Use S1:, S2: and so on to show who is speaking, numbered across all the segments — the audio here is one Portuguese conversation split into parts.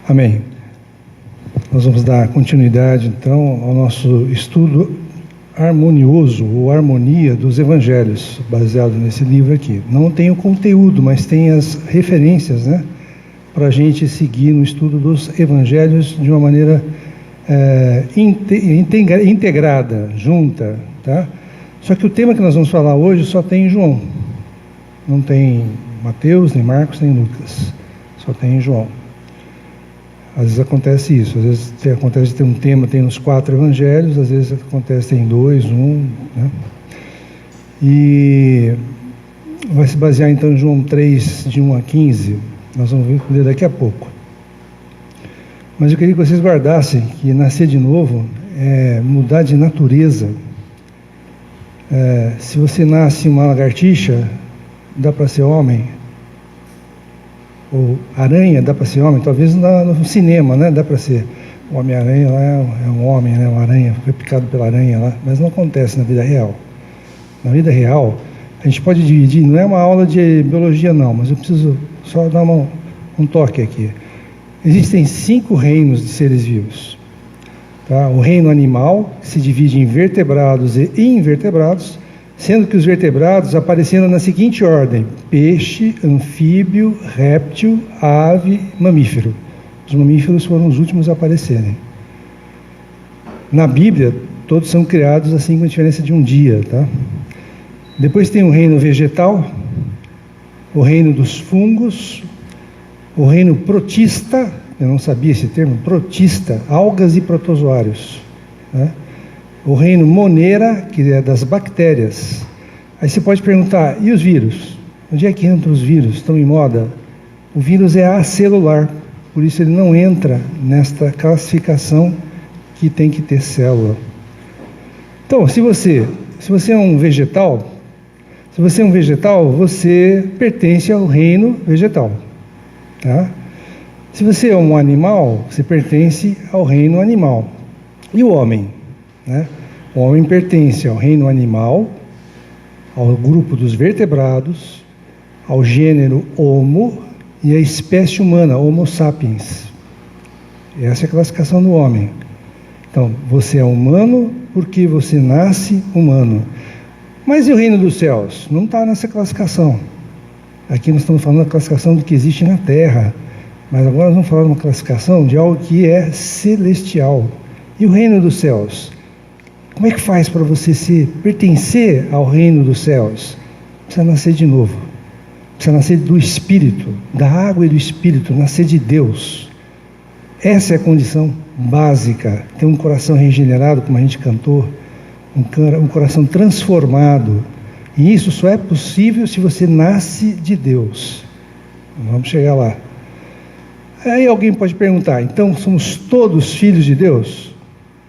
S1: Amém. Nós vamos dar continuidade, então, ao nosso estudo harmonioso, ou harmonia dos evangelhos, baseado nesse livro aqui. Não tem o conteúdo, mas tem as referências, né, para a gente seguir no estudo dos evangelhos de uma maneira integrada, junta, tá? Só que o tema que nós vamos falar hoje só tem em João. Não tem Mateus, nem Marcos, nem Lucas. Só tem em João. Às vezes acontece isso. Às vezes acontece de ter um tema, tem nos 4 evangelhos. Às vezes acontece em 2, 1, né? E vai se basear então em João 3, de 1 a 15. Nós vamos ver daqui a pouco. Mas eu queria que vocês guardassem que nascer de novo é mudar de natureza. Se você nasce uma lagartixa, dá para ser homem. Ou aranha, dá para ser homem. Talvez no cinema, né? Dá para ser. O Homem-Aranha lá é um homem, né? Uma aranha, foi picado pela aranha lá. Mas não acontece na vida real. Na vida real, a gente pode dividir, não é uma aula de biologia não, mas eu preciso só dar um toque aqui. Existem 5 reinos de seres vivos. Tá? O reino animal se divide em vertebrados e invertebrados, sendo que os vertebrados apareceram na seguinte ordem: peixe, anfíbio, réptil, ave, mamífero. Os mamíferos foram os últimos a aparecerem. Na Bíblia, todos são criados assim com a diferença de um dia. Tá? Depois tem o reino vegetal, o reino dos fungos, o reino protista, eu não sabia esse termo, protista, algas e protozoários, né? O reino monera, que é das bactérias. Aí você pode perguntar, e os vírus? Onde é que entram os vírus? Estão em moda? O vírus é acelular, por isso ele não entra nesta classificação que tem que ter célula. Então, se você é um vegetal, você pertence ao reino vegetal. Tá? Se você é um animal, você pertence ao reino animal. E o homem? Né? O homem pertence ao reino animal, ao grupo dos vertebrados, ao gênero Homo e à espécie humana, Homo sapiens. Essa é a classificação do homem. Então, você é humano porque você nasce humano. Mas e o reino dos céus? Não está nessa classificação. Aqui nós estamos falando da classificação do que existe na Terra. Mas agora nós vamos falar de uma classificação de algo que é celestial. E o reino dos céus? Como é que faz para você pertencer ao reino dos céus? Precisa nascer de novo. Precisa nascer do Espírito, da água e do Espírito, nascer de Deus. Essa é a condição básica. Ter um coração regenerado, como a gente cantou, um coração transformado. E isso só é possível se você nasce de Deus. Vamos chegar lá. Aí alguém pode perguntar, então somos todos filhos de Deus?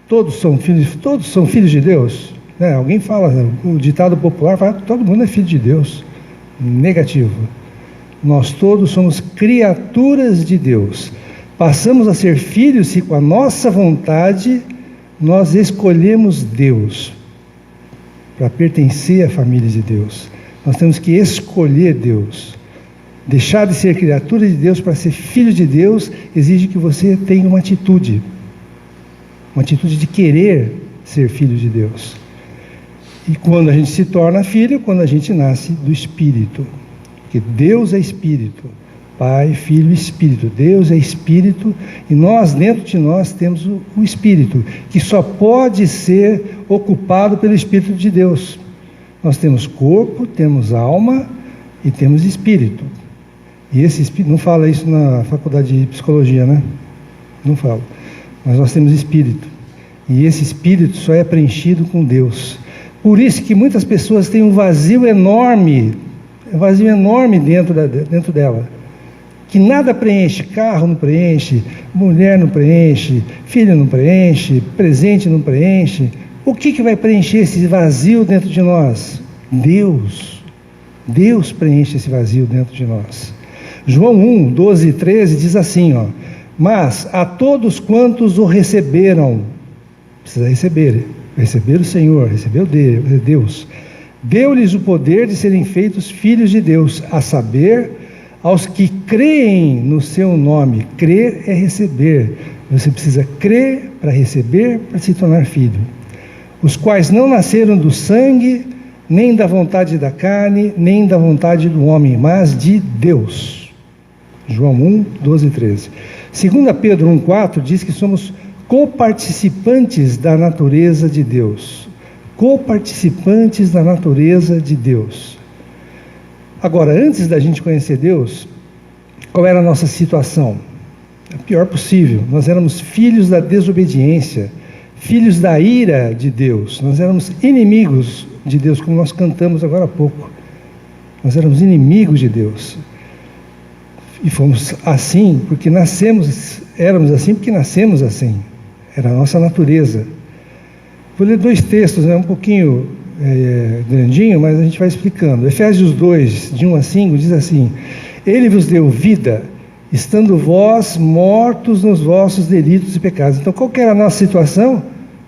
S1: Todos são filhos de Deus? Né? Alguém fala, o ditado popular fala que todo mundo é filho de Deus. Negativo. Nós todos somos criaturas de Deus. Passamos a ser filhos se com a nossa vontade nós escolhemos Deus. Para pertencer à família de Deus, nós temos que escolher Deus. Deixar de ser criatura de Deus para ser filho de Deus exige que você tenha uma atitude de querer ser filho de Deus. E quando a gente se torna filho, quando a gente nasce do Espírito, porque Deus é Espírito, Pai, Filho e Espírito. Deus é Espírito e nós, dentro de nós, temos o Espírito, que só pode ser ocupado pelo Espírito de Deus. Nós temos corpo, temos alma e temos Espírito. E esse Espírito, não fala isso na faculdade de psicologia, né? Não fala. Mas nós temos Espírito. E esse Espírito só é preenchido com Deus. Por isso que muitas pessoas têm um vazio enorme dentro dela. Que nada preenche, carro não preenche, mulher não preenche, filho não preenche, presente não preenche. O que vai preencher esse vazio dentro de nós? Deus. Deus preenche esse vazio dentro de nós. João 1, 12 e 13 diz assim, ó: mas a todos quantos o receberam, precisa receber o Senhor, recebeu Deus, deu-lhes o poder de serem feitos filhos de Deus, a saber, aos que creem no seu nome. Crer é receber. Você precisa crer para receber, para se tornar filho. Os quais não nasceram do sangue, nem da vontade da carne, nem da vontade do homem, mas de Deus. João 1, 12 e 13. 2 Pedro 1, 4 diz que somos coparticipantes da natureza de Deus. Coparticipantes da natureza de Deus. Agora, antes da gente conhecer Deus, qual era a nossa situação? A pior possível. Nós éramos filhos da desobediência, filhos da ira de Deus. Nós éramos inimigos de Deus, como nós cantamos agora há pouco. Nós éramos inimigos de Deus. E fomos assim porque éramos assim porque nascemos assim. Era a nossa natureza. Vou ler 2 textos, um pouquinho grandinho, mas a gente vai explicando. Efésios 2, de 1 a 5, diz assim: Ele vos deu vida, estando vós mortos nos vossos delitos e pecados. Então, qual que era a nossa situação?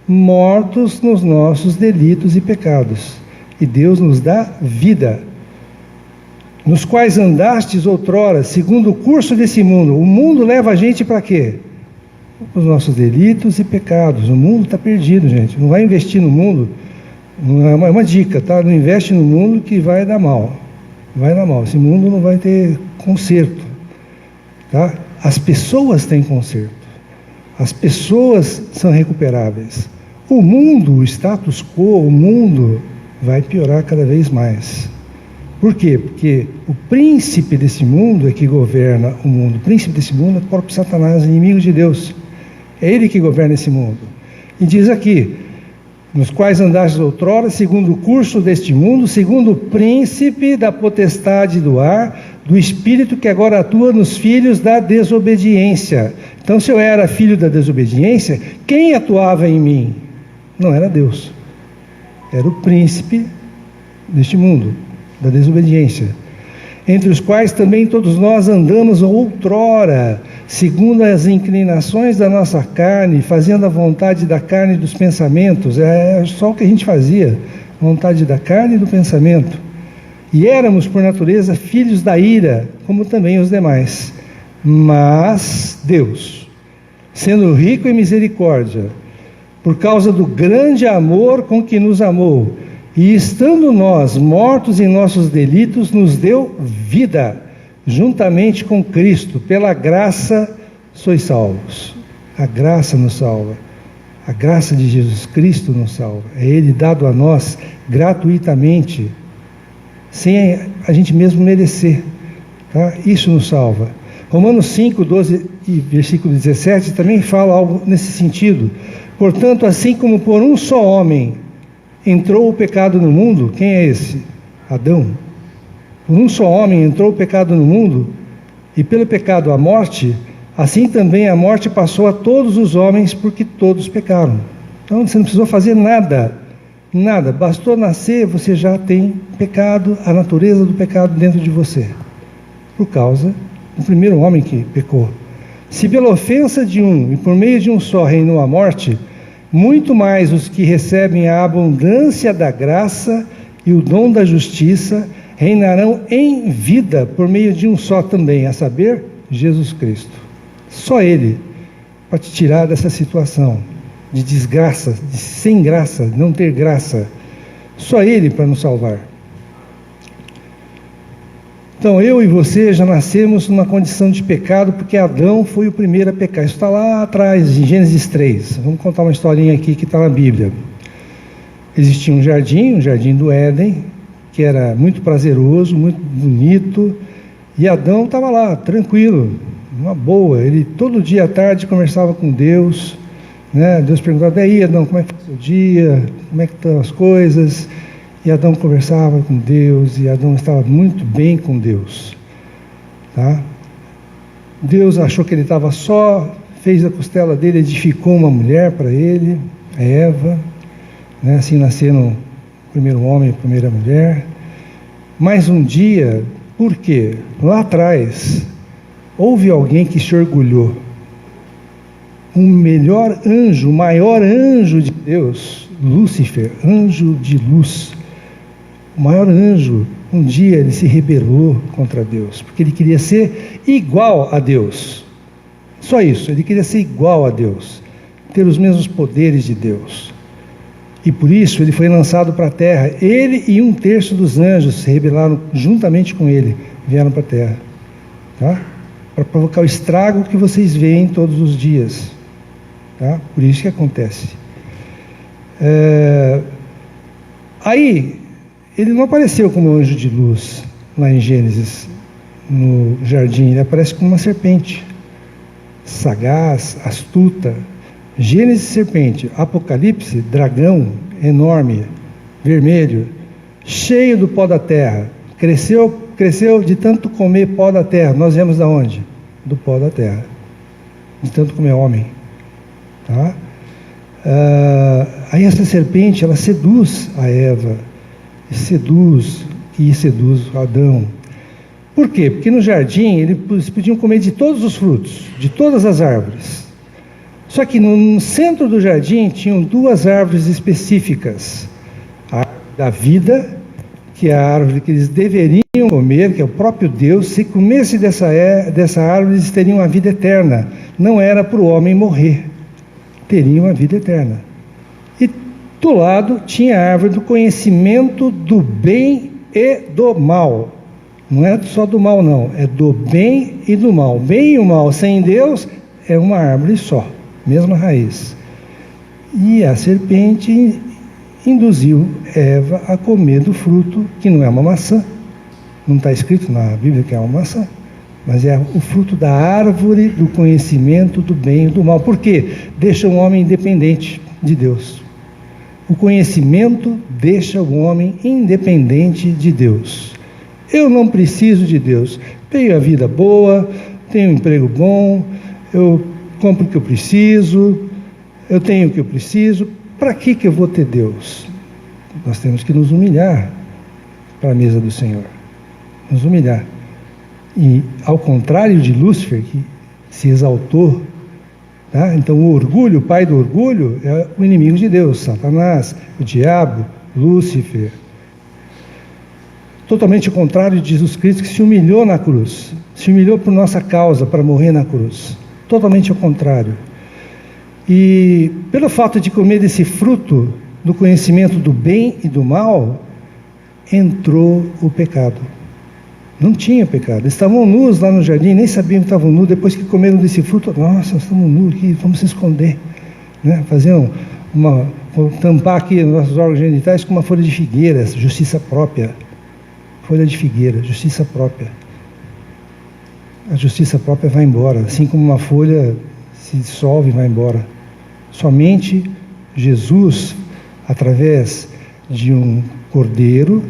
S1: Mortos nos nossos delitos e pecados. E Deus nos dá vida, nos quais andastes outrora, segundo o curso desse mundo. O mundo leva a gente para quê? Os nossos delitos e pecados. O mundo está perdido, gente. Não vai investir no mundo. É uma dica, tá? Não investe no mundo que vai dar mal. Vai dar mal. Esse mundo não vai ter conserto. Tá? As pessoas têm conserto. As pessoas são recuperáveis. O mundo, o status quo, o mundo vai piorar cada vez mais. Por quê? Porque o príncipe desse mundo é que governa o mundo. O príncipe desse mundo é o próprio Satanás, inimigo de Deus. É ele que governa esse mundo. E diz aqui: nos quais andastes outrora, segundo o curso deste mundo, segundo o príncipe da potestade do ar, do espírito que agora atua nos filhos da desobediência. Então, se eu era filho da desobediência, quem atuava em mim? Não era Deus. Era o príncipe deste mundo, da desobediência. Entre os quais também todos nós andamos outrora, segundo as inclinações da nossa carne, fazendo a vontade da carne e dos pensamentos. É só o que a gente fazia, vontade da carne e do pensamento. E éramos, por natureza, filhos da ira, como também os demais. Mas Deus, sendo rico em misericórdia, por causa do grande amor com que nos amou, e estando nós mortos em nossos delitos, nos deu vida, juntamente com Cristo. Pela graça sois salvos. A graça nos salva. A graça de Jesus Cristo nos salva. É Ele dado a nós gratuitamente, sem a gente mesmo merecer. Tá? Isso nos salva. Romanos 5, 12 e versículo 17 também fala algo nesse sentido. Portanto, assim como por um só homem entrou o pecado no mundo, quem é esse? Adão. Por um só homem entrou o pecado no mundo, e pelo pecado a morte, assim também a morte passou a todos os homens, porque todos pecaram. Então você não precisou fazer nada, bastou nascer, você já tem pecado, a natureza do pecado dentro de você, por causa do primeiro homem que pecou. Se pela ofensa de um, e por meio de um só reinou a morte, muito mais os que recebem a abundância da graça e o dom da justiça reinarão em vida por meio de um só também, a saber, Jesus Cristo. Só Ele para te tirar dessa situação de desgraça, de sem graça, de não ter graça. Só Ele para nos salvar. Então, eu e você já nascemos numa condição de pecado, porque Adão foi o primeiro a pecar. Isso está lá atrás, em Gênesis 3. Vamos contar uma historinha aqui que está na Bíblia. Existia um jardim do Éden, que era muito prazeroso, muito bonito, e Adão estava lá, tranquilo, uma boa. Ele todo dia à tarde conversava com Deus, né? Deus perguntava: e aí, Adão, como é que foi o seu dia? Como é que estão as coisas? E Adão conversava com Deus, e Adão estava muito bem com Deus. Tá? Deus achou que ele estava só, fez a costela dele, edificou uma mulher para ele, a Eva, né? Assim nasceram o primeiro homem e a primeira mulher. Mas um dia, por quê? Lá atrás, houve alguém que se orgulhou. Um melhor anjo, o maior anjo de Deus, Lúcifer, anjo de luz, o maior anjo, um dia ele se rebelou contra Deus, porque ele queria ser igual a Deus. Só isso, ele queria ser igual a Deus, ter os mesmos poderes de Deus. E por isso ele foi lançado para a terra. Ele e 1/3 dos anjos se rebelaram juntamente com ele, vieram para a terra, tá? Para provocar o estrago que vocês veem todos os dias, tá? Por isso que acontece. Aí, ele não apareceu como anjo de luz, lá em Gênesis, no jardim. Ele aparece como uma serpente, sagaz, astuta. Gênesis, serpente. Apocalipse, dragão, enorme, vermelho, cheio do pó da terra. Cresceu de tanto comer pó da terra. Nós viemos de onde? Do pó da terra. De tanto comer homem. Tá? Aí essa serpente, ela seduz a Eva, seduz Adão. Por quê? Porque no jardim eles podiam comer de todos os frutos, de todas as árvores. Só que no centro do jardim tinham 2 árvores específicas: a árvore da vida, que é a árvore que eles deveriam comer, que é o próprio Deus. Se comesse dessa árvore, eles teriam a vida eterna. Não era para o homem morrer, teriam a vida eterna. E do lado tinha a árvore do conhecimento do bem e do mal. Não é só do mal, não, é do bem e do mal. Bem e o mal sem Deus é uma árvore só, mesma raiz. E a serpente induziu Eva a comer do fruto, que não é uma maçã. Não está escrito na Bíblia que é uma maçã, mas é o fruto da árvore do conhecimento do bem e do mal. Por quê? Deixa o homem independente de Deus. O conhecimento deixa o homem independente de Deus. Eu não preciso de Deus. Tenho a vida boa, tenho um emprego bom, eu compro o que eu preciso, eu tenho o que eu preciso. Para que eu vou ter Deus? Nós temos que nos humilhar para a mesa do Senhor. Nos humilhar. E ao contrário de Lúcifer, que se exaltou, tá? Então o orgulho, o pai do orgulho, é o inimigo de Deus, Satanás, o diabo, Lúcifer. Totalmente ao contrário de Jesus Cristo, que se humilhou na cruz, se humilhou por nossa causa, para morrer na cruz. Totalmente ao contrário. E pelo fato de comer desse fruto do conhecimento do bem e do mal, entrou o pecado. Não tinha pecado. Eles estavam nus lá no jardim, nem sabiam que estavam nus. Depois que comeram desse fruto, nossa, nós estamos nus aqui, vamos se esconder, né? Tampar aqui nossos órgãos genitais com uma folha de figueira, justiça própria. Folha de figueira, justiça própria. A justiça própria vai embora, assim como uma folha se dissolve e vai embora. Somente Jesus, através de um cordeiro,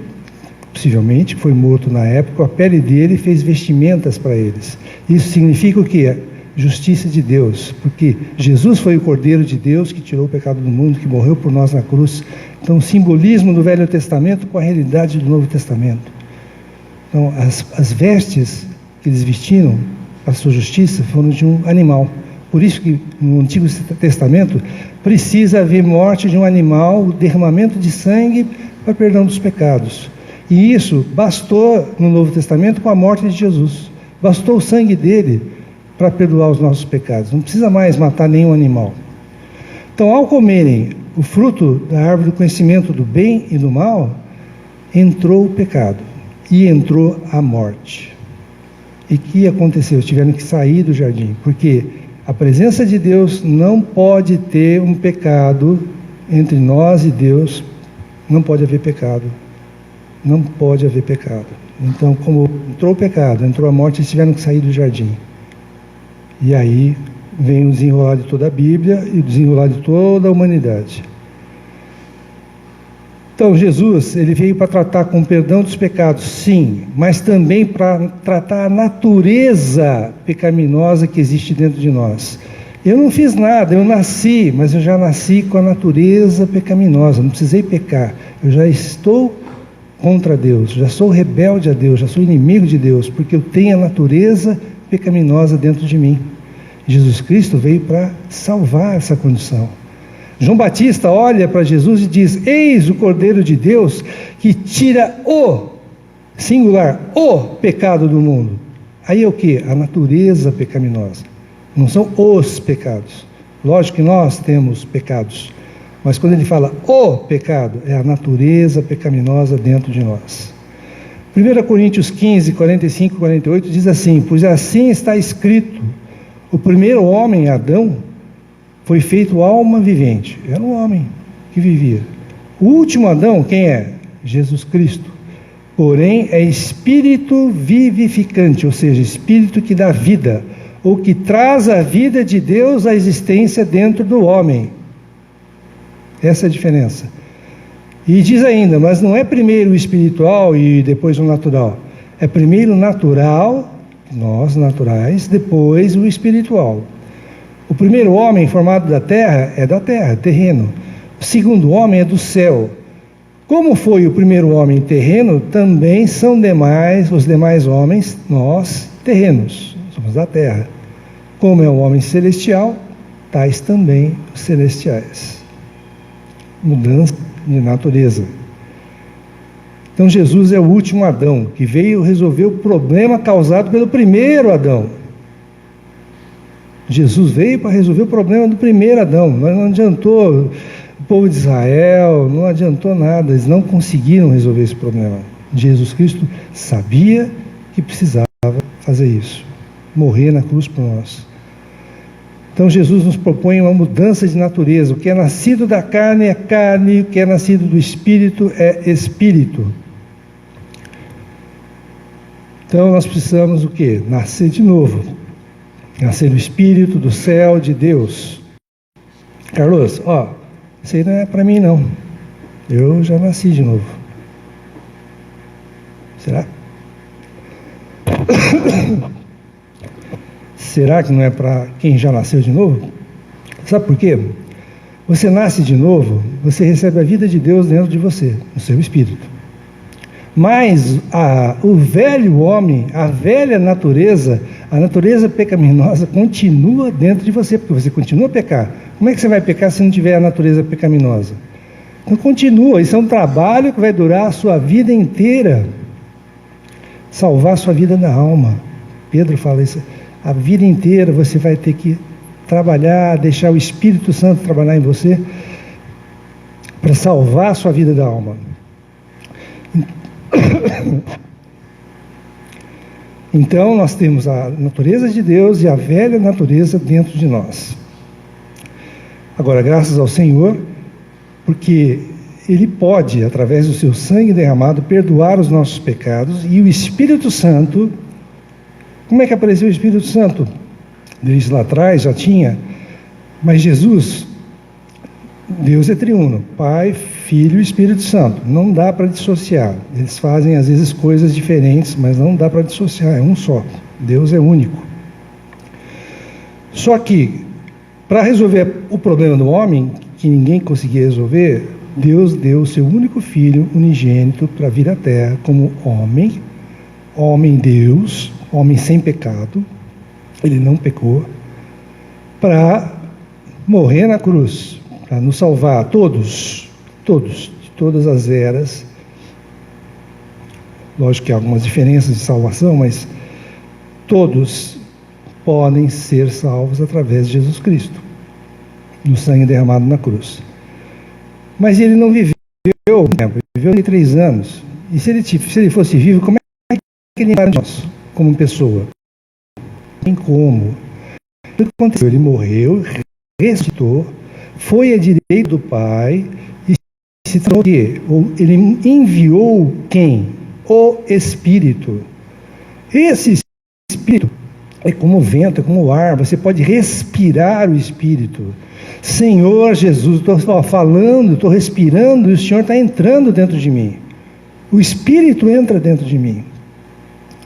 S1: possivelmente, que foi morto na época, a pele dele fez vestimentas para eles. Isso significa o quê? Justiça de Deus, porque Jesus foi o Cordeiro de Deus que tirou o pecado do mundo, que morreu por nós na cruz. Então, o simbolismo do Velho Testamento com a realidade do Novo Testamento. Então, as vestes que eles vestiram para a sua justiça foram de um animal. Por isso que no Antigo Testamento precisa haver morte de um animal, derramamento de sangue para perdão dos pecados. E isso bastou no Novo Testamento com a morte de Jesus. Bastou o sangue dele para perdoar os nossos pecados. Não precisa mais matar nenhum animal. Então, ao comerem o fruto da árvore do conhecimento do bem e do mal, entrou o pecado e entrou a morte. E o que aconteceu? Tiveram que sair do jardim, porque a presença de Deus não pode ter um pecado entre nós e Deus. Não pode haver pecado. Não pode haver pecado. Então, como entrou o pecado, entrou a morte, eles tiveram que sair do jardim. E aí vem o desenrolar de toda a Bíblia e o desenrolar de toda a humanidade. Então, Jesus, ele veio para tratar com o perdão dos pecados, sim, mas também para tratar a natureza pecaminosa que existe dentro de nós. Eu não fiz nada, eu nasci, mas eu já nasci com a natureza pecaminosa, não precisei pecar. Eu já estou contra Deus, já sou rebelde a Deus, já sou inimigo de Deus, porque eu tenho a natureza pecaminosa dentro de mim. Jesus Cristo veio para salvar essa condição. João Batista olha para Jesus e diz: eis o Cordeiro de Deus que tira o singular, o pecado do mundo. Aí é o que? A natureza pecaminosa. Não são os pecados. Lógico que nós temos pecados, mas quando ele fala o pecado, é a natureza pecaminosa dentro de nós. 1 Coríntios 15, 45 e 48 diz assim: pois assim está escrito, o primeiro homem, Adão, foi feito alma vivente. Era um homem que vivia. O último Adão, quem é? Jesus Cristo. Porém, é espírito vivificante, ou seja, espírito que dá vida, ou que traz a vida de Deus à existência dentro do homem. Essa é a diferença. E diz ainda, mas não é primeiro o espiritual e depois o natural. É primeiro o natural, nós naturais, depois o espiritual. O primeiro homem formado da terra é da terra, terreno. O segundo homem é do céu. Como foi o primeiro homem terreno, também são os demais homens, nós, terrenos, somos da terra. Como é o homem celestial, tais também os celestiais. Mudança de natureza. Então Jesus é o último Adão, que veio resolver o problema causado pelo primeiro Adão. Jesus veio para resolver o problema do primeiro Adão. Não adiantou o povo de Israel, não adiantou nada, eles não conseguiram resolver esse problema. Jesus Cristo sabia que precisava fazer isso, morrer na cruz por nós. Então Jesus nos propõe uma mudança de natureza. O que é nascido da carne é carne, o que é nascido do Espírito é Espírito. Então nós precisamos o quê? Nascer de novo. Nascer do Espírito, do céu, de Deus. Carlos, isso aí não é para mim não. Eu já nasci de novo. Será? Será que não é para quem já nasceu de novo? Sabe por quê? Você nasce de novo, você recebe a vida de Deus dentro de você, no seu espírito. Mas o velho homem, a velha natureza, a natureza pecaminosa continua dentro de você, porque você continua a pecar. Como é que você vai pecar se não tiver a natureza pecaminosa? Então continua, isso é um trabalho que vai durar a sua vida inteira. Salvar a sua vida da alma. Pedro fala isso. A vida inteira você vai ter que trabalhar, deixar o Espírito Santo trabalhar em você para salvar a sua vida da alma. Então nós temos a natureza de Deus e a velha natureza dentro de nós. Agora, graças ao Senhor, porque Ele pode, através do seu sangue derramado, perdoar os nossos pecados, e o Espírito Santo. Como é que apareceu o Espírito Santo? Desde lá atrás já tinha, mas Jesus, Deus é triuno, Pai, Filho e Espírito Santo. Não dá para dissociar. Eles fazem às vezes coisas diferentes, mas não dá para dissociar, é um só. Deus é único. Só que, para resolver o problema do homem, que ninguém conseguia resolver, Deus deu o seu único Filho unigênito para vir à Terra como homem Deus, homem sem pecado, ele não pecou, para morrer na cruz, para nos salvar, todos, de todas as eras. Lógico que há algumas diferenças de salvação, mas todos podem ser salvos através de Jesus Cristo, do sangue derramado na cruz. Mas ele não viveu, viveu 3 anos, e se ele fosse vivo, como é que ele era de nós, como pessoa? Não tem como. O que aconteceu? Ele morreu, ressuscitou, foi à direita do Pai e se tornou. Ele enviou quem? O Espírito. Esse Espírito é como o vento, é como o ar, você pode respirar o Espírito. Senhor Jesus, estou falando, estou respirando e o Senhor está entrando dentro de mim. O Espírito entra dentro de mim,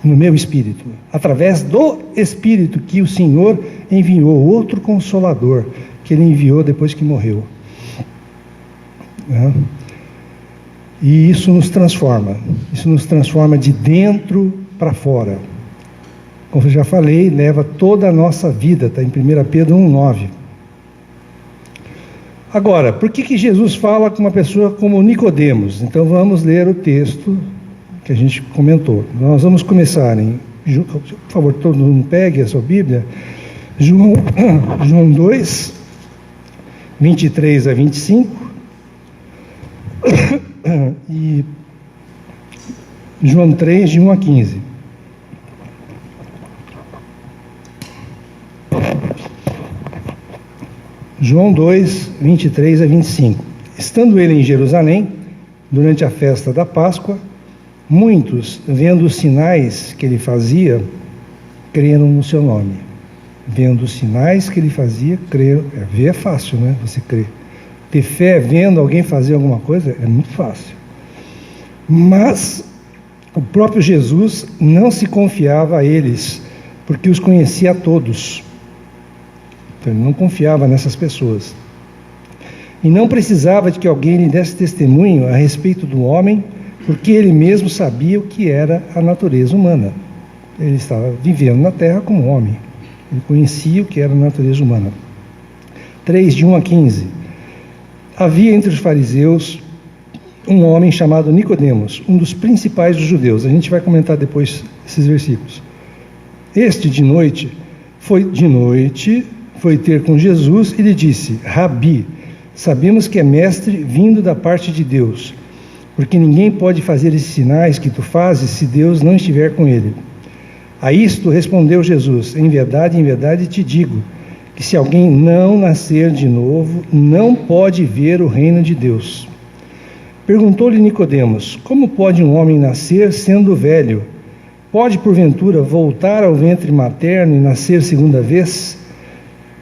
S1: no meu espírito, através do Espírito que o Senhor enviou, outro Consolador, que Ele enviou depois que morreu. E isso nos transforma de dentro para fora. Como eu já falei, leva toda a nossa vida, está em 1 Pedro 1,9. Agora, por que Jesus fala com uma pessoa como Nicodemos? Então vamos ler o texto que a gente comentou. Nós vamos começar por favor, todo mundo pegue a sua Bíblia, João 2, 23 a 25, e João 3, de 1 a 15. João 2, 23 a 25. Estando ele em Jerusalém, durante a festa da Páscoa, muitos, vendo os sinais que ele fazia, creram no seu nome. Vendo os sinais que ele fazia, creram. Ver é fácil, né? Você crer. Ter fé vendo alguém fazer alguma coisa é muito fácil. Mas o próprio Jesus não se confiava a eles, porque os conhecia a todos. Então, ele não confiava nessas pessoas. E não precisava de que alguém lhe desse testemunho a respeito do homem, porque ele mesmo sabia o que era a natureza humana. Ele estava vivendo na terra como homem. Ele conhecia o que era a natureza humana. 3, de 1 a 15. Havia entre os fariseus um homem chamado Nicodemos, um dos principais dos judeus. A gente vai comentar depois esses versículos. Este, foi ter com Jesus e lhe disse: Rabi, sabemos que é mestre vindo da parte de Deus, porque ninguém pode fazer esses sinais que tu fazes se Deus não estiver com ele. A isto respondeu Jesus: em verdade te digo, que se alguém não nascer de novo, não pode ver o reino de Deus. Perguntou-lhe Nicodemos: como pode um homem nascer sendo velho? Pode, porventura, voltar ao ventre materno e nascer segunda vez?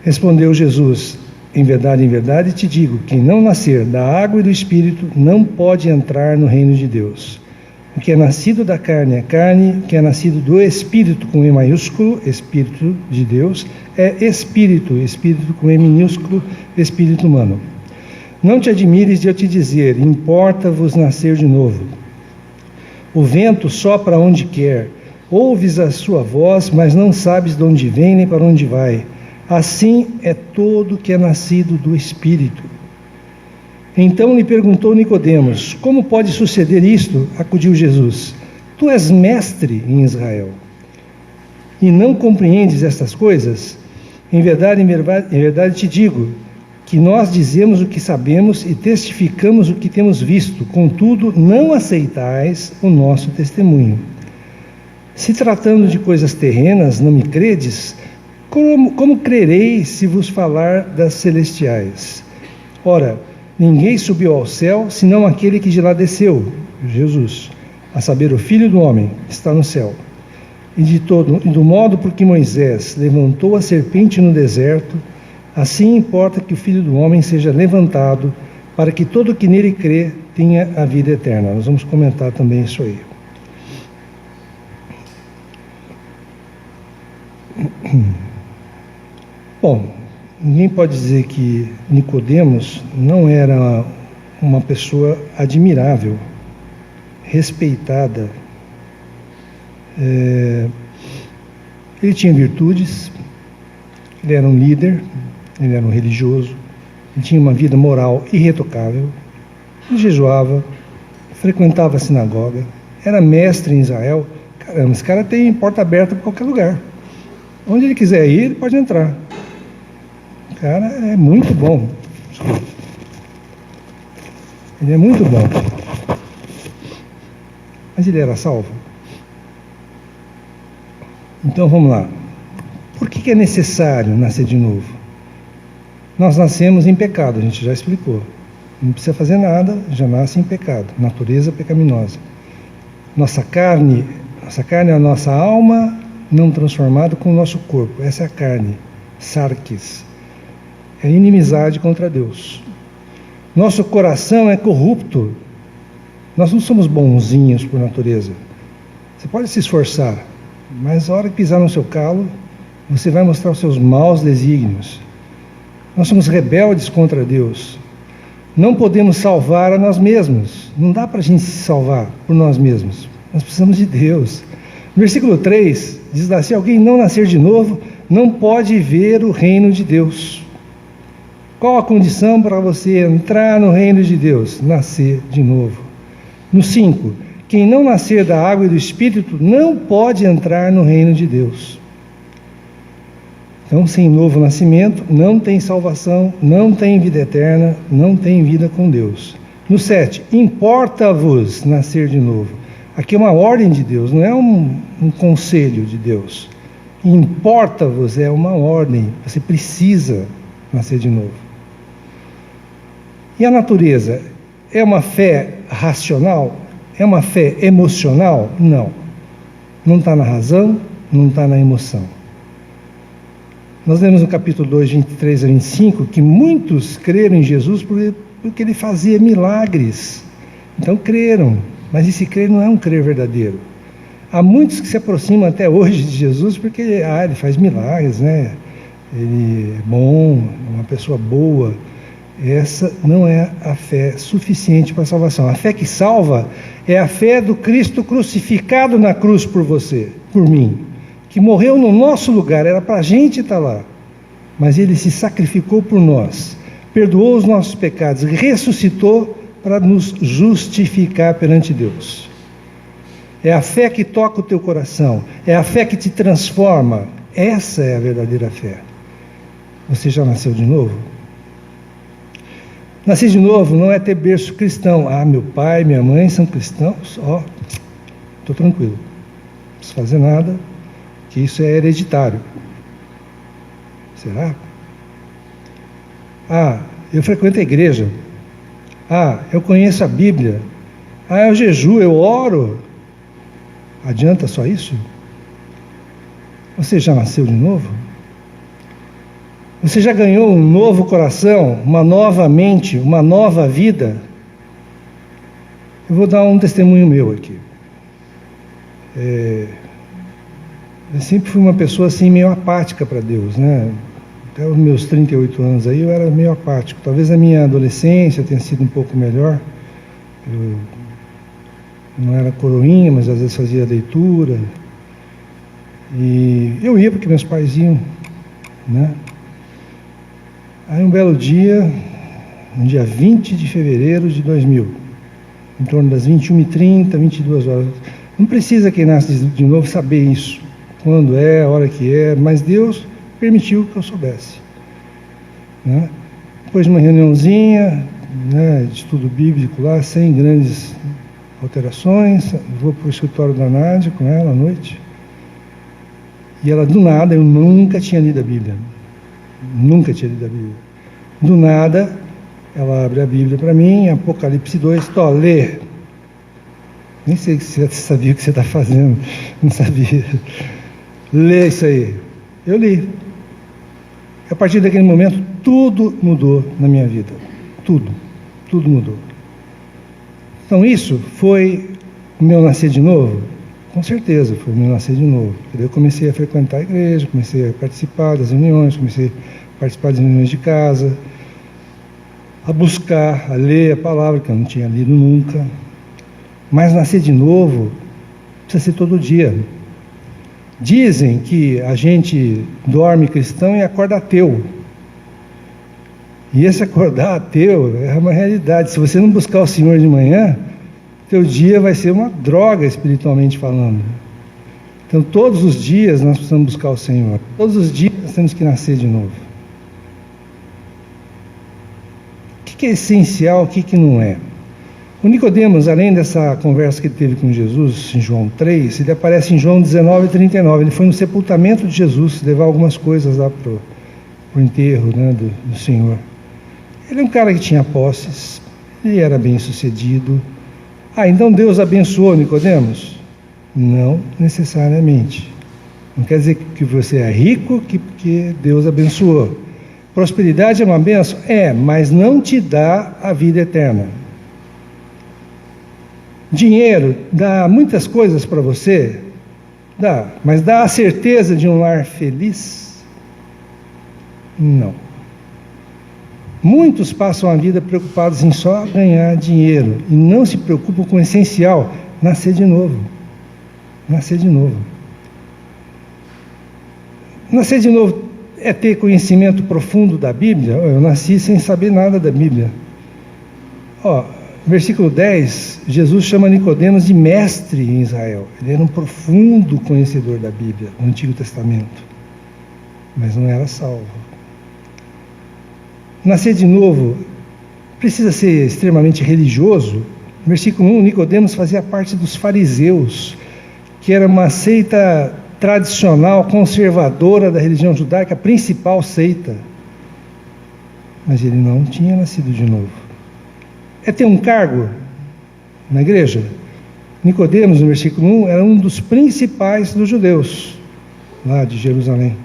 S1: Respondeu Jesus: em verdade te digo, quem não nascer da água e do Espírito não pode entrar no reino de Deus. O que é nascido da carne é carne, o que é nascido do Espírito, com E maiúsculo, Espírito de Deus, é Espírito, Espírito com E minúsculo, Espírito humano. Não te admires de eu te dizer: importa-vos nascer de novo. O vento sopra onde quer, ouves a sua voz, mas não sabes de onde vem nem para onde vai. Assim é todo que é nascido do Espírito. Então lhe perguntou Nicodemos: como pode suceder isto? Acudiu Jesus: tu és mestre em Israel e não compreendes estas coisas? Em verdade te digo, que nós dizemos o que sabemos e testificamos o que temos visto, contudo não aceitais o nosso testemunho. Se tratando de coisas terrenas não me credes, como crereis se vos falar das celestiais? Ora, ninguém subiu ao céu, senão aquele que de lá desceu, Jesus, a saber, o Filho do Homem, que está no céu. E do modo por que Moisés levantou a serpente no deserto, assim importa que o Filho do Homem seja levantado, para que todo que nele crê tenha a vida eterna. Nós vamos comentar também isso aí. Bom, ninguém pode dizer que Nicodemos não era uma pessoa admirável, respeitada. Ele tinha virtudes, ele era um líder, ele era um religioso, ele tinha uma vida moral irretocável, ele jejuava, frequentava a sinagoga, era mestre em Israel. Caramba, esse cara tem porta aberta para qualquer lugar. Onde ele quiser ir, ele pode entrar. O cara é muito bom. Ele é muito bom. Mas ele era salvo? Então vamos lá. Por que é necessário nascer de novo? Nós nascemos em pecado, a gente já explicou. Não precisa fazer nada, já nasce em pecado. Natureza pecaminosa. Nossa carne é a nossa alma não transformada com o nosso corpo. Essa é a carne, sarkis. É inimizade contra Deus. Nosso coração é corrupto. Nós não somos bonzinhos por natureza. Você pode se esforçar, mas a hora que pisar no seu calo, você vai mostrar os seus maus desígnios. Nós somos rebeldes contra Deus. Não podemos salvar a nós mesmos. Não dá para a gente se salvar por nós mesmos. Nós precisamos de Deus. No versículo 3, diz lá: se alguém não nascer de novo, não pode ver o reino de Deus. Qual a condição para você entrar no reino de Deus? Nascer de novo. No 5, Quem não nascer da água e do Espírito não pode entrar no reino de Deus. Então, sem novo nascimento, não tem salvação, não tem vida eterna, não tem vida com Deus. No 7, importa-vos nascer de novo. Aqui é uma ordem de Deus, não é um conselho de Deus. Importa-vos é uma ordem, você precisa nascer de novo. E a natureza é uma fé racional? É uma fé emocional? Não. Não está na razão, não está na emoção. Nós lemos no capítulo 2, 23 a 25, que muitos creram em Jesus porque ele fazia milagres. Então creram, mas esse crer não é um crer verdadeiro. Há muitos que se aproximam até hoje de Jesus porque ele faz milagres, né? Ele é bom, uma pessoa boa. Essa não é a fé suficiente para a salvação. A fé que salva é a fé do Cristo crucificado na cruz por você, por mim, que morreu no nosso lugar, era para a gente estar lá, mas Ele se sacrificou por nós, perdoou os nossos pecados, ressuscitou para nos justificar perante Deus. É a fé que toca o teu coração, é a fé que te transforma. Essa é a verdadeira fé. Você já nasceu de novo? Nascer de novo não é ter berço cristão. Meu pai, minha mãe são cristãos, estou tranquilo, não preciso fazer nada, que isso é hereditário. Será? Eu frequento a igreja. Eu conheço a Bíblia. Eu jejuo, eu oro. Adianta só isso? Você já nasceu de novo? Você já ganhou um novo coração, uma nova mente, uma nova vida? Eu vou dar um testemunho meu aqui. Eu sempre fui uma pessoa assim meio apática para Deus, né? Até os meus 38 anos aí eu era meio apático. Talvez a minha adolescência tenha sido um pouco melhor. Eu não era coroinha, mas às vezes fazia leitura. E eu ia porque meus pais iam, né? Aí um belo dia, no dia 20 de fevereiro de 2000, em torno das 21h30, 22 horas. Não precisa quem nasce de novo saber isso, quando é, a hora que é, mas Deus permitiu que eu soubesse, né? Depois de uma reuniãozinha, né, de estudo bíblico lá, sem grandes alterações, vou para o escritório da Nádia com ela à noite, e ela do nada, eu nunca tinha lido a Bíblia. Nunca tinha lido a Bíblia. Do nada, ela abre a Bíblia para mim, Apocalipse 2, lê. Nem sei se você sabia o que você está fazendo, não sabia. Lê isso aí. Eu li. A partir daquele momento, tudo mudou na minha vida. Tudo mudou. Então isso foi o meu nascer de novo? Com certeza foi o meu nascer de novo. Eu comecei a frequentar a igreja, comecei a participar das reuniões, comecei a participar das reuniões de casa, a buscar, a ler a palavra, que eu não tinha lido nunca. Mas nascer de novo precisa ser todo dia. Dizem que a gente dorme cristão e acorda ateu. E esse acordar ateu é uma realidade. Se você não buscar o Senhor de manhã, teu dia vai ser uma droga espiritualmente falando. Então todos os dias nós precisamos buscar o Senhor. Todos os dias nós temos que nascer de novo. O que é essencial, o que não é? O Nicodemos, além dessa conversa que ele teve com Jesus em João 3, ele aparece em João 19:39. Ele foi no sepultamento de Jesus levar algumas coisas lá para o enterro, né, do Senhor. Ele é um cara que tinha posses, ele era bem sucedido. Então Deus abençoou Nicodemos? Não necessariamente. Não quer dizer que você é rico que Deus abençoou. Prosperidade é uma bênção? Mas não te dá a vida eterna. Dinheiro dá muitas coisas para você? Dá. Mas dá a certeza de um lar feliz? Não. Muitos passam a vida preocupados em só ganhar dinheiro e não se preocupam com o essencial, nascer de novo. Nascer de novo. Nascer de novo é ter conhecimento profundo da Bíblia? Eu nasci sem saber nada da Bíblia. No versículo 10, Jesus chama Nicodemos de mestre em Israel. Ele era um profundo conhecedor da Bíblia, do Antigo Testamento, mas não era salvo. Nascer de novo precisa ser extremamente religioso. No versículo 1, Nicodemos fazia parte dos fariseus, que era uma seita tradicional, conservadora da religião judaica, a principal seita. Mas ele não tinha nascido de novo. É ter um cargo na igreja? Nicodemos, no versículo 1, era um dos principais dos judeus, lá de Jerusalém.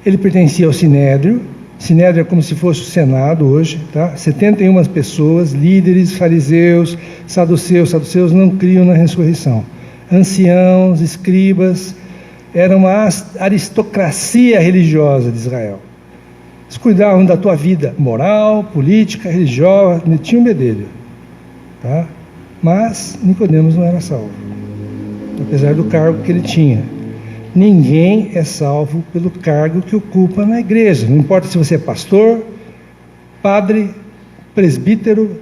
S1: Ele pertencia ao Sinédrio. Sinédrio é como se fosse o Senado hoje, tá? 71 pessoas, líderes, fariseus, saduceus. Saduceus não criam na ressurreição. Anciãos, escribas, era uma aristocracia religiosa de Israel. Eles cuidavam da tua vida moral, política, religiosa, metiam o bedelho, tá? Mas Nicodemos não era salvo, apesar do cargo que ele tinha. Ninguém é salvo pelo cargo que ocupa na igreja. Não importa se você é pastor, padre, presbítero,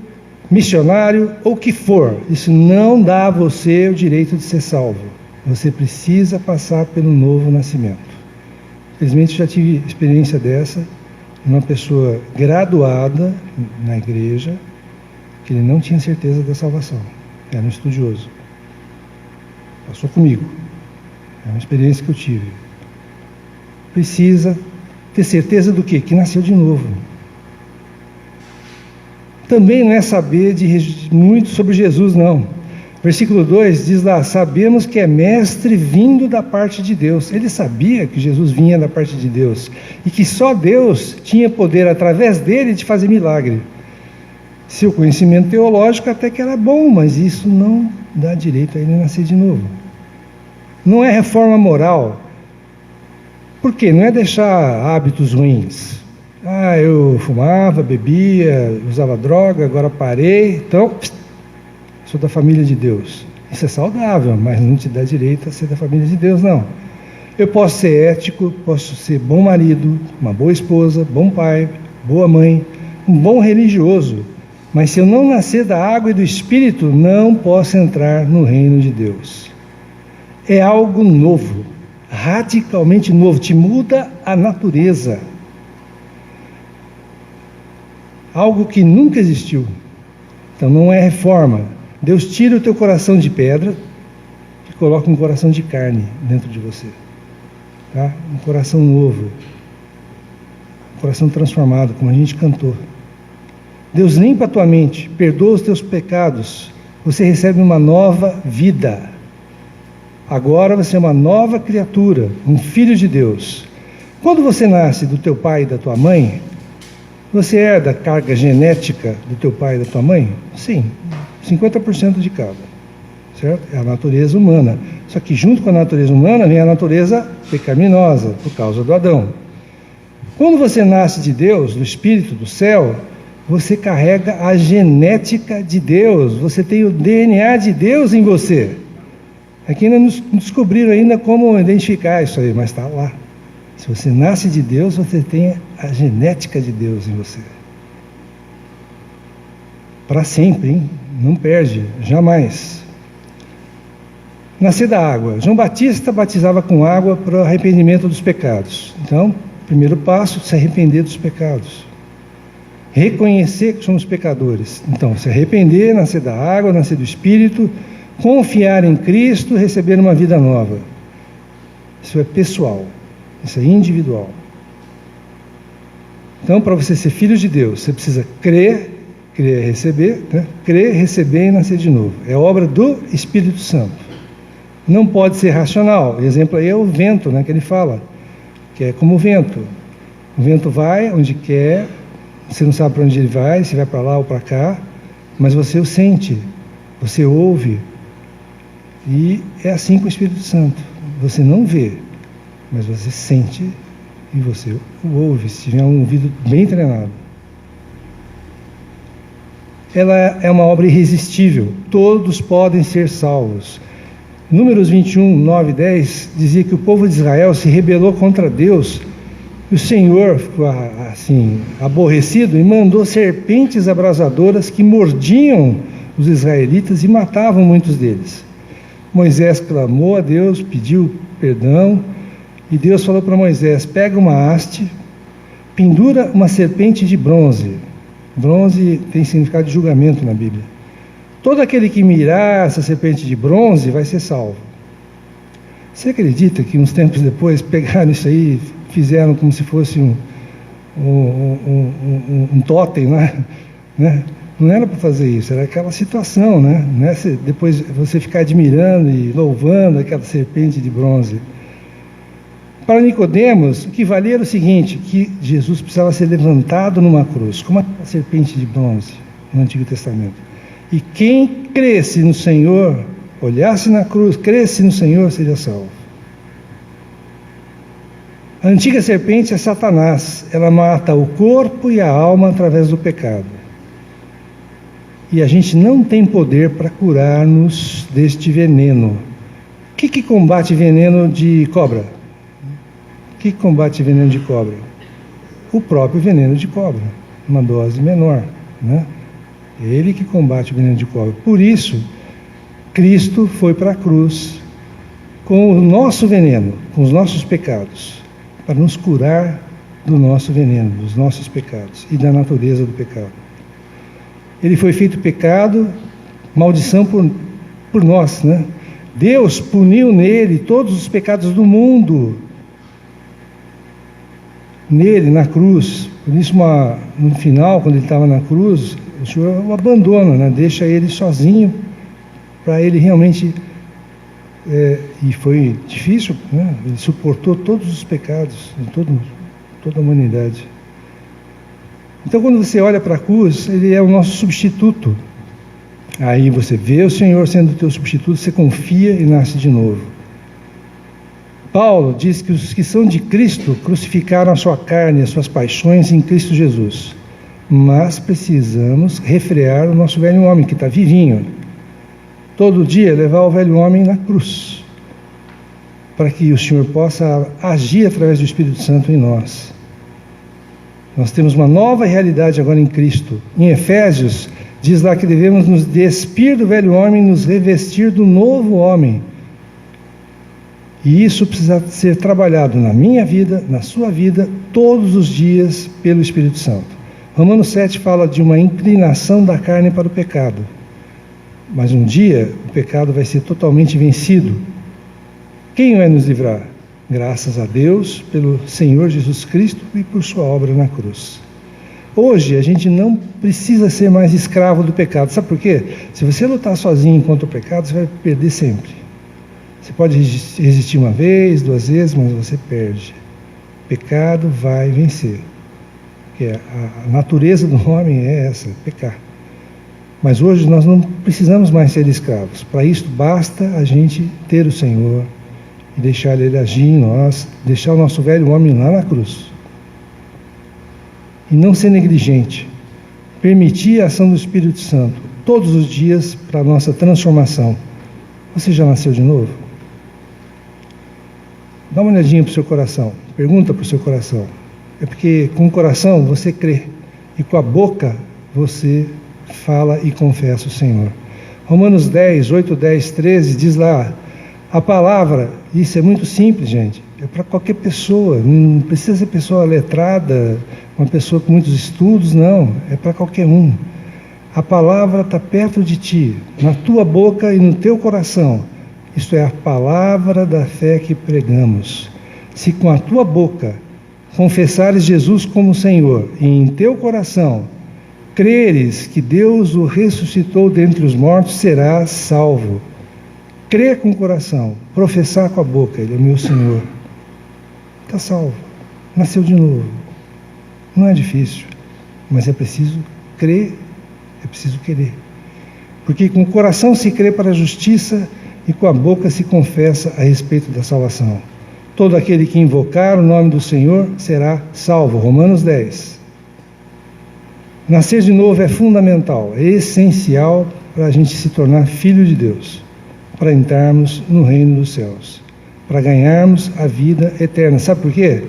S1: missionário ou o que for. Isso não dá a você o direito de ser salvo. Você precisa passar pelo novo nascimento. Infelizmente já tive experiência dessa. Uma pessoa graduada na igreja, que ele não tinha certeza da salvação. Era um estudioso. Passou comigo. É uma experiência que eu tive. Precisa ter certeza do quê? Que nasceu de novo. Também não é saber muito sobre Jesus, não. Versículo 2 diz lá: sabemos que é mestre vindo da parte de Deus. Ele sabia que Jesus vinha da parte de Deus e que só Deus tinha poder, através dele, de fazer milagre. Seu conhecimento teológico até que era bom, mas isso não dá direito a ele nascer de novo. Não é reforma moral. Por quê? Não é deixar hábitos ruins. Eu fumava, bebia, usava droga, agora parei, então sou da família de Deus. Isso é saudável, mas não te dá direito a ser da família de Deus, não. Eu posso ser ético, posso ser bom marido, uma boa esposa, bom pai, boa mãe, um bom religioso, mas se eu não nascer da água e do Espírito, não posso entrar no reino de Deus. É algo novo, radicalmente novo, te muda a natureza. Algo que nunca existiu. Então não é reforma. Deus tira o teu coração de pedra e coloca um coração de carne dentro de você. Tá? Um coração novo. Um coração transformado, como a gente cantou. Deus limpa a tua mente, perdoa os teus pecados. Você recebe uma nova vida. Agora você é uma nova criatura, um filho de Deus. Quando você nasce do teu pai e da tua mãe, você herda a carga genética do teu pai e da tua mãe? Sim, 50% de cada, certo? É a natureza humana. Só que junto com a natureza humana vem a natureza pecaminosa, por causa do Adão. Quando você nasce de Deus, do Espírito, do céu, você carrega a genética de Deus, você tem o DNA de Deus em você. Aqui ainda não descobriram ainda como identificar isso aí, mas está lá. Se você nasce de Deus, você tem a genética de Deus em você. Para sempre, hein? Não perde, jamais. Nascer da água. João Batista batizava com água para o arrependimento dos pecados. Então, primeiro passo, se arrepender dos pecados. Reconhecer que somos pecadores. Então, se arrepender, nascer da água, nascer do Espírito, confiar em Cristo, receber uma vida nova. Isso é pessoal. Isso é individual. Então, para você ser filho de Deus, você precisa crer é receber, né? Crer, receber e nascer de novo. É obra do Espírito Santo. Não pode ser racional. O exemplo aí é o vento, né, que ele fala, que é como o vento. O vento vai onde quer, você não sabe para onde ele vai, se vai para lá ou para cá, mas você o sente, você ouve. E é assim com o Espírito Santo. Você não vê, mas você sente e você o ouve, se tiver um ouvido bem treinado. Ela é uma obra irresistível. Todos podem ser salvos. Números 21, 9 e 10 dizia que o povo de Israel se rebelou contra Deus E o Senhor ficou assim, aborrecido, e mandou serpentes abrasadoras que mordiam os israelitas e matavam muitos deles. Moisés clamou a Deus, pediu perdão, e Deus falou para Moisés: pega uma haste, pendura uma serpente de bronze. Bronze tem significado de julgamento na Bíblia. Todo aquele que mirar essa serpente de bronze vai ser salvo. Você acredita que uns tempos depois pegaram isso aí, fizeram como se fosse um totem, né? Não era para fazer isso, era aquela situação, né? Depois você ficar admirando e louvando aquela serpente de bronze. Para Nicodemos, o que valia era o seguinte, que Jesus precisava ser levantado numa cruz, como a serpente de bronze no Antigo Testamento. E quem cresce no Senhor, olhasse na cruz, cresce no Senhor, seja salvo. A antiga serpente é Satanás, ela mata o corpo e a alma através do pecado. E a gente não tem poder para curar-nos deste veneno. O que combate veneno de cobra? O que combate veneno de cobra? O próprio veneno de cobra, uma dose menor, né? Ele que combate o veneno de cobra. Por isso, Cristo foi para a cruz com o nosso veneno, com os nossos pecados, para nos curar do nosso veneno, dos nossos pecados e da natureza do pecado. Ele foi feito pecado, maldição por nós, né? Deus puniu nele todos os pecados do mundo, nele, na cruz. Por isso, no final, quando ele estava na cruz, o Senhor o abandona, né? Deixa ele sozinho, para ele realmente... e foi difícil, né? Ele suportou todos os pecados de toda a humanidade. Então, quando você olha para a cruz, ele é o nosso substituto. Aí você vê o Senhor sendo o teu substituto, você confia e nasce de novo. Paulo diz que os que são de Cristo crucificaram a sua carne, as suas paixões em Cristo Jesus. Mas precisamos refrear o nosso velho homem, que está vivinho. Todo dia levar o velho homem na cruz, para que o Senhor possa agir através do Espírito Santo em nós. Nós temos uma nova realidade agora em Cristo. Em Efésios, diz lá que devemos nos despir do velho homem e nos revestir do novo homem. E isso precisa ser trabalhado na minha vida, na sua vida, todos os dias pelo Espírito Santo. Romanos 7 fala de uma inclinação da carne para o pecado. Mas um dia o pecado vai ser totalmente vencido. Quem vai nos livrar? Graças a Deus, pelo Senhor Jesus Cristo e por sua obra na cruz. Hoje a gente não precisa ser mais escravo do pecado. Sabe por quê? Se você lutar sozinho contra o pecado, você vai perder sempre. Você pode resistir uma vez, 2 vezes, mas você perde. O pecado vai vencer. Porque a natureza do homem é essa, pecar. Mas hoje nós não precisamos mais ser escravos. Para isso basta a gente ter o Senhor e deixar Ele agir em nós, deixar o nosso velho homem lá na cruz. E não ser negligente. Permitir a ação do Espírito Santo todos os dias para a nossa transformação. Você já nasceu de novo? Dá uma olhadinha para o seu coração. Pergunta para o seu coração. É porque com o coração você crê. E com a boca você fala e confessa o Senhor. Romanos 10, 8, 10, 13 diz lá, a palavra, isso é muito simples, gente, é para qualquer pessoa, não precisa ser pessoa letrada, uma pessoa com muitos estudos, não, é para qualquer um. A palavra está perto de ti, na tua boca e no teu coração. Isto é a palavra da fé que pregamos. Se com a tua boca confessares Jesus como Senhor e em teu coração creres que Deus o ressuscitou dentre os mortos, serás salvo. Crer com o coração, professar com a boca, Ele é meu Senhor. Está salvo, nasceu de novo. Não é difícil, mas é preciso crer, é preciso querer. Porque com o coração se crê para a justiça e com a boca se confessa a respeito da salvação. Todo aquele que invocar o nome do Senhor será salvo. Romanos 10. Nascer de novo é fundamental, é essencial para a gente se tornar filho de Deus, para entrarmos no reino dos céus, para ganharmos a vida eterna. Sabe por quê?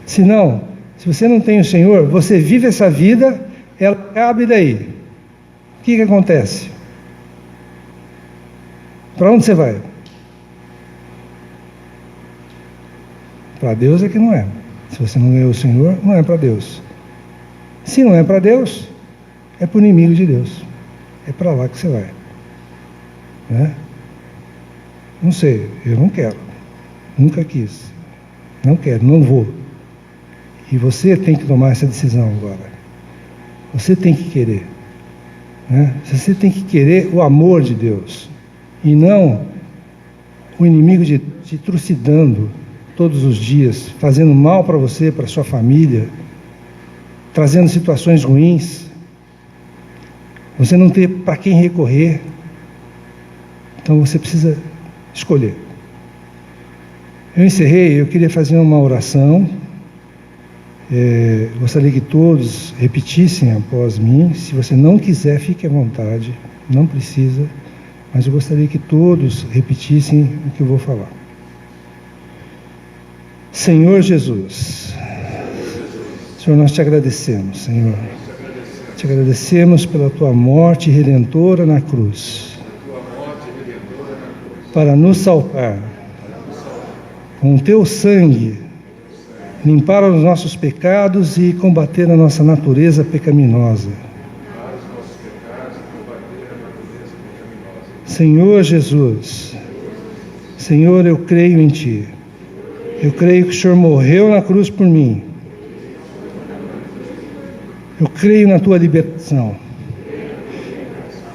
S1: Se não, se você não tem o Senhor, você vive essa vida, ela acaba e daí? O que acontece? Para onde você vai? Para Deus é que não é. Se você não ganhou o Senhor, não é para Deus. Se não é para Deus, é para o inimigo de Deus. É para lá que você vai. Né? Não sei, eu não quero. Nunca quis. Não quero, não vou. E você tem que tomar essa decisão agora. Você tem que querer. Né? Você tem que querer o amor de Deus. E não o inimigo te trucidando todos os dias, fazendo mal para você, para sua família, trazendo situações ruins. Você não tem para quem recorrer. Então você precisa escolher. Eu encerrei, eu queria fazer uma oração. Gostaria que todos repetissem após mim. Se você não quiser, fique à vontade, não precisa, mas eu gostaria que todos repetissem o que eu vou falar. Senhor Jesus, Senhor, nós te agradecemos, Senhor. Te agradecemos pela tua morte redentora na cruz, para nos salvar, com o teu sangue, limpar os nossos pecados e combater a nossa natureza pecaminosa. Senhor Jesus, Senhor, eu creio em Ti. Eu creio que o Senhor morreu na cruz por mim. Eu creio na Tua libertação.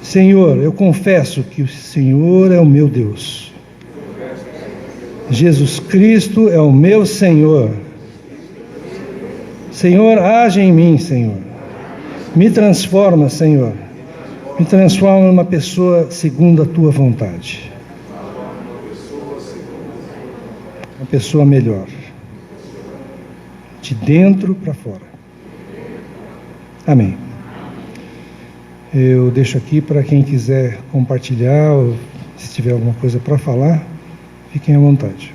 S1: Senhor, eu confesso que o Senhor é o meu Deus. Jesus Cristo é o meu Senhor. Senhor, age em mim, Senhor. Me transforma, Senhor. Me transforma numa pessoa segundo a Tua vontade. Uma pessoa melhor. De dentro para fora. Amém. Eu deixo aqui para quem quiser compartilhar, ou se tiver alguma coisa para falar, fiquem à vontade.